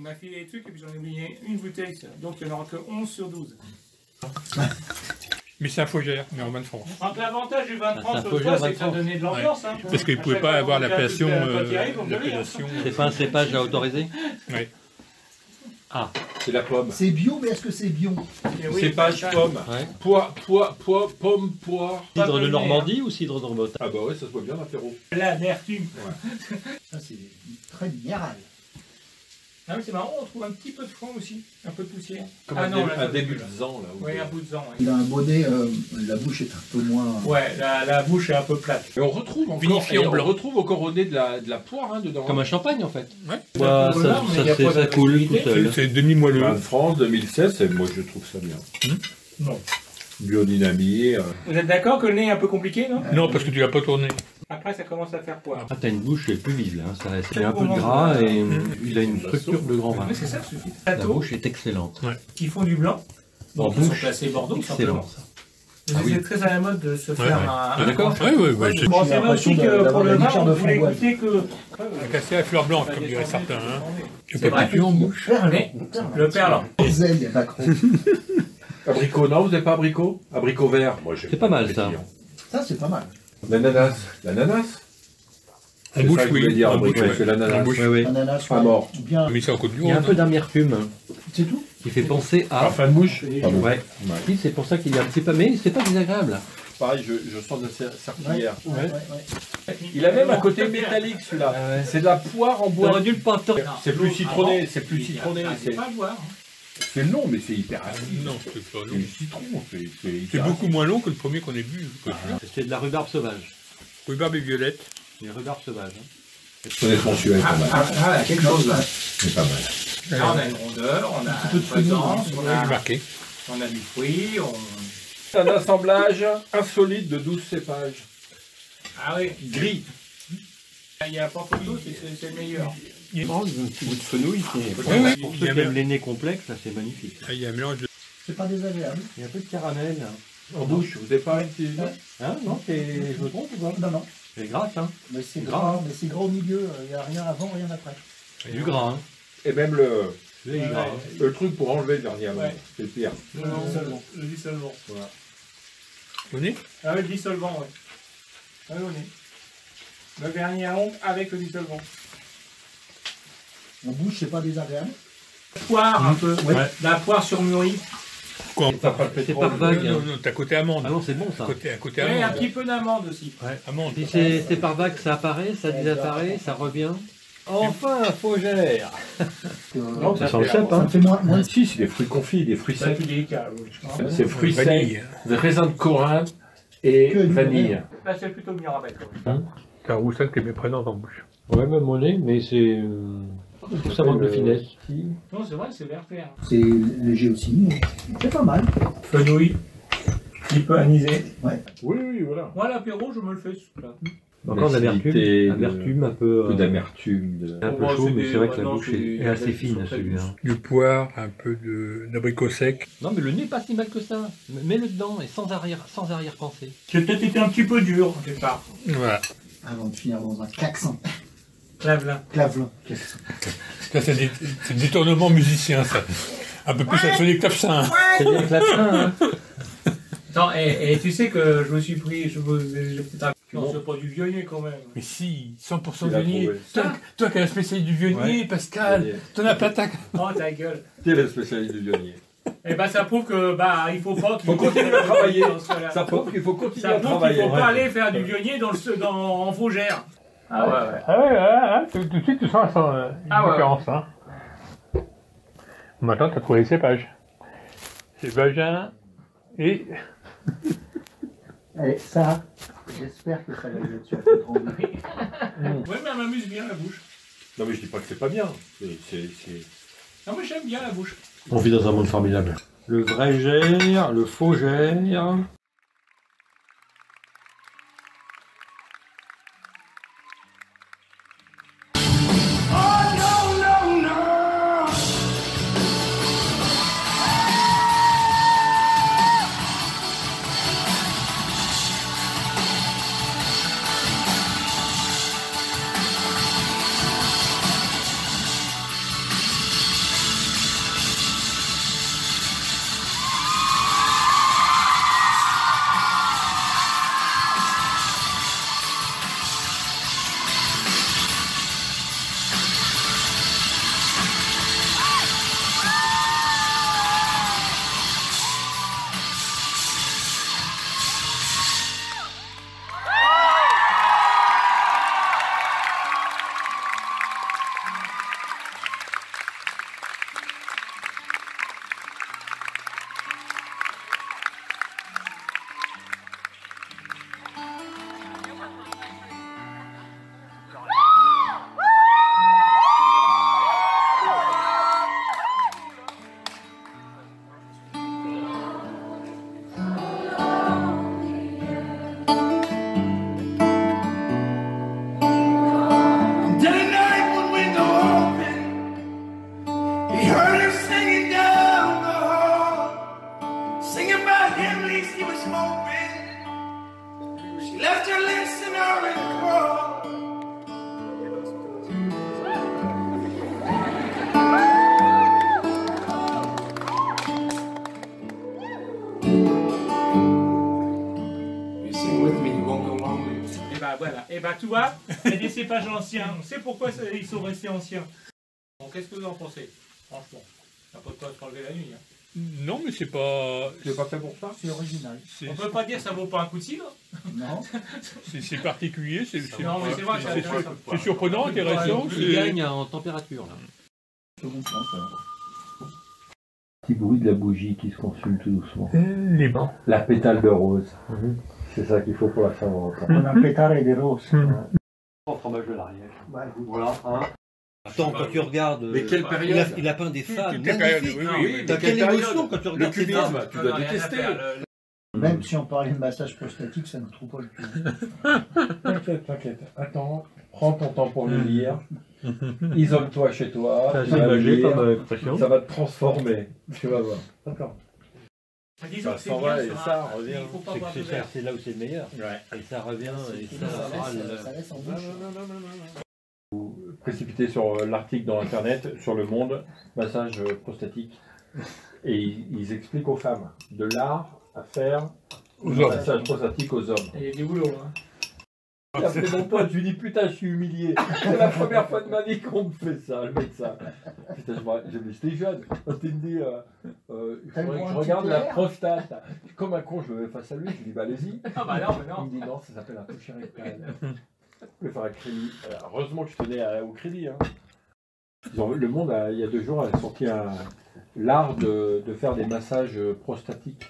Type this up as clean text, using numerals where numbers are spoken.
Il m'a filé les trucs et puis j'en ai oublié une bouteille. Donc il n'y en aura que 11 sur 12. Mais c'est un Faugère, mais en main de France. Donc l'avantage du vin de France, Faugère, c'est que ça donnait de l'ambiance. Hein. Parce qu'ils ne pouvaient pas avoir l'appellation. C'est pas un cépage à autoriser? Oui. Ah, c'est la pomme. C'est bio, mais est-ce que c'est bio? Cépage pomme. ouais. Pomme, poire. Cidre de Normandie ou cidre de Bretagne? Ah bah ouais, ça se voit bien l'apéro. L'amertume. Ouais. Ça, c'est très minéral. Ah oui, c'est marrant, on trouve un petit peu de foin aussi, un peu de poussière. Comme ah non, un début de zan là. Oui, un bout de zan. Oui. Il a un bonnet, la bouche est un peu moins... Ouais, la bouche est un peu plate. Et on retrouve encore, Vinifié en blanc. on retrouve encore au nez de la poire hein, dedans. Comme un champagne en fait. Ouais. Ouais, ça coule tout seul. C'est demi-moelleux. Vin de France 2016, et moi je trouve ça bien. Non. Biodynamie. Vous êtes d'accord que le nez est un peu compliqué, non? Non, parce que tu l'as pas tourné. Après, ça commence à faire poire. Ah, t'as une bouche plus vive là, il y a un peu de gras et il a une structure de grand vin. Oui, c'est ça, suffit. La bouche est excellente. Qui font du blanc. Donc, ils sont placés Bordeaux, excellent. C'est très à la mode de se faire un... D'accord. Oui, oui, oui. Bon, c'est vrai aussi que pour le vin, on voulait goûter que... Cassé à fleur blanche, comme diraient certains. Hein. C'est vrai. Plus en bouche. Mais le perlant. Zen, il y a Macron. Abricot, non, vous n'avez pas abricot? Abricot vert. C'est pas mal ça. Ça, c'est pas mal. L'ananas. L'ananas? En bouche, oui. Dire, En bouche, abricot, c'est ouais. l'ananas. En bouche. Oui, oui. Ananas, Pas mort. bien. Mais c'est en côte du Il y a un Rhône. peu d'amertume C'est tout? qui fait penser à... Fin de mouche? Ouais. Oui, c'est pour ça qu'il y a un petit peu... Mais c'est pas désagréable. Pareil, je sens de la serpillière. Ouais. Il a même un côté métallique celui-là. ouais. C'est de la poire en bois. T'aurais dû le pinter. C'est plus citronné, c'est plus citronné. C'est pas le voir. C'est long, mais c'est hyper acide. Non, c'est pas C'est long. du citron, c'est C'est hyper beaucoup moins long que le premier qu'on ait bu. C'est de la rhubarbe sauvage. Rhubarbe et violette. Les rhubarbes sauvages. Honnêtement, celui-là est pas mal. Ah, quelque chose là. C'est pas mal. Là, on a une rondeur, on a une présence, on a du fruit, C'est un assemblage insolite de 12 cépages. Ah oui, Gris. il y a pas photo, c'est le meilleur. Un petit bout de fenouil. oui. Pour ceux qui aiment les nez complexes, là, c'est magnifique. Ah, il y a un mélange de... C'est pas désagréable. Il y a un peu de caramel. En bouche, vous n'avez pas un petit... Hein? Non, je me trompe ou pas? Non, non. C'est grasse, hein? Mais c'est gras, mais c'est gras au milieu. Il n'y a rien avant, rien après. Du gras, hein? Et même le Gras. truc pour enlever le dernier avant. Ouais. C'est le pire. Le dissolvant. Voilà. Au nez? Ah oui, le dissolvant, oui. Ah oui, au nez. Le vernis à ongles avec le dissolvant. En bouche, c'est pas désagréable. Poire un peu, Ouais. la poire surmûrie. Quoi? T'as pas le C'est pétrole. pas vague. Non, non, t'as côté amande. Ah non, c'est bon ça. À côté Et un amande. petit peu d'amande aussi. Ouais. Amande. Si c'est par vague, ça apparaît, ça disapparaît, ça revient. Enfin, Faugère! Non, Ça sent le cèpe, ça hein? me fait moins. Si, c'est des fruits confits, des fruits C'est secs. plus délicat, oui, je pense. C'est fruits Vanille. secs, des raisins de Corinthe et Que du vanille. Là, c'est plutôt le Mirabelle. quand même. C'est un roussin qui est méprenant en bouche. Ouais, même mon nez, mais c'est. Ça manque de finesse. Non, c'est vrai, c'est vert clair. C'est léger aussi, mais c'est pas mal. Fenouil, petit peu anisé. Oui, oui, voilà. Moi, l'apéro, je me le fais souple. Encore L'acidité, d'amertume, un peu. Un peu d'amertume. Un peu chaud, mais c'est vrai que la bouche est assez fine celui-là. Du poire, un peu d'abricot sec. Non, mais le nez pas si mal que ça. Mets-le dedans et sans arrière-pensée. J'ai peut-être été un petit peu dur au départ. Voilà. Avant de finir dans un klaxon. Clavelin. Clavelin. Ça, c'est des détournements musiciens, ça. Un peu plus symphonique que clavecin. C'est bien clavecin, hein. Attends, et tu sais que je me suis pris, j'ai peut-être non, c'est pas du vionnier quand même. Mais si, 100% Il a vionnier. trouvé. Toi qui es la spécialiste du vionnier, Ouais. Pascal, Vionnier. t'en as pas ta... Oh ta gueule. T'es le spécialiste du vionnier. Et ben ça prouve que il faut pas qu'il Faut continuer à travailler. dans ce cas-là. Ça prouve qu'il faut continuer Ça à prouve qu'il travailler. faut pas aller faire du vionnier en Faugère. Ah ouais, ouais. Ah ouais, tout de suite tu sens une différence. Hein. Maintenant tu as trouvé les cépages. C'est vagin et... Allez, ça, j'espère que ça va être sur le grand. Oui, mais elle m'amuse bien la bouche. Non mais je dis pas que c'est pas bien. Non, mais j'aime bien la bouche. On vit dans un monde formidable. Le vrai gère, le faux gère. Et bah voilà, et bah tu vois, il y a des cépages anciens, on sait pourquoi ils sont restés anciens. Bon, qu'est-ce que vous en pensez, franchement? Ça peut pas se enlever la nuit. Hein. Non, mais c'est pas fait pour ça. C'est original. On peut pas dire que ça vaut pas un coup de cidre. Non. C'est particulier, Non, mais c'est vrai que c'est surprenant, intéressant. Il gagne en température là. Second sens, alors. Petit bruit de la bougie qui se consume tout doucement. Les bancs. La pétale de rose. C'est ça qu'il faut pour la Saint-Valentin. On a pétard et des roses. En fromage de l'Ariège. Ouais. Voilà. Hein. Attends, quand tu regardes, Mais quelle période? il a peint des femmes Toutes les périodes, magnifiques. oui. T'as quelle émotion quand tu Le regardes ces cubisme, femmes? tu dois détester. Même si on parlait de massage prostatique, ça ne trouve pas le cul. T'inquiète. Attends, prends ton temps pour le lire. Isole-toi chez toi. C'est tu vas imagé lire, comme expression. ça va te transformer. Tu vas voir. D'accord. Disons Ça que c'est s'en bien va et sur ça un- revient. il faut pas boire de verre. C'est là où c'est le meilleur. Ouais. Et ça revient, et ça Ça laisse en bouche. Vous précipitez sur l'article dans Internet, sur Le Monde, massage prostatique. Et ils expliquent aux femmes de l'art à faire Aux le hommes. massage prostatique aux hommes. Il y a du boulot. Hein. J'ai appelé mon pote, je lui dis putain, je suis humilié. C'est la première fois de ma vie qu'on me fait ça, le médecin. Putain, j'étais jeune. Il me dit, T'as le je droit à un regarde petit la verre prostate. Comme un con, je me mets face à lui, je lui dis bah allez-y. Ah bah non, mais Il non. me dit non, ça s'appelle un toucher rectal. Je vais faire un crédit. Heureusement que je tenais au crédit. Hein. Le Monde, il y a 2 jours, a sorti l'art de faire des massages prostatiques.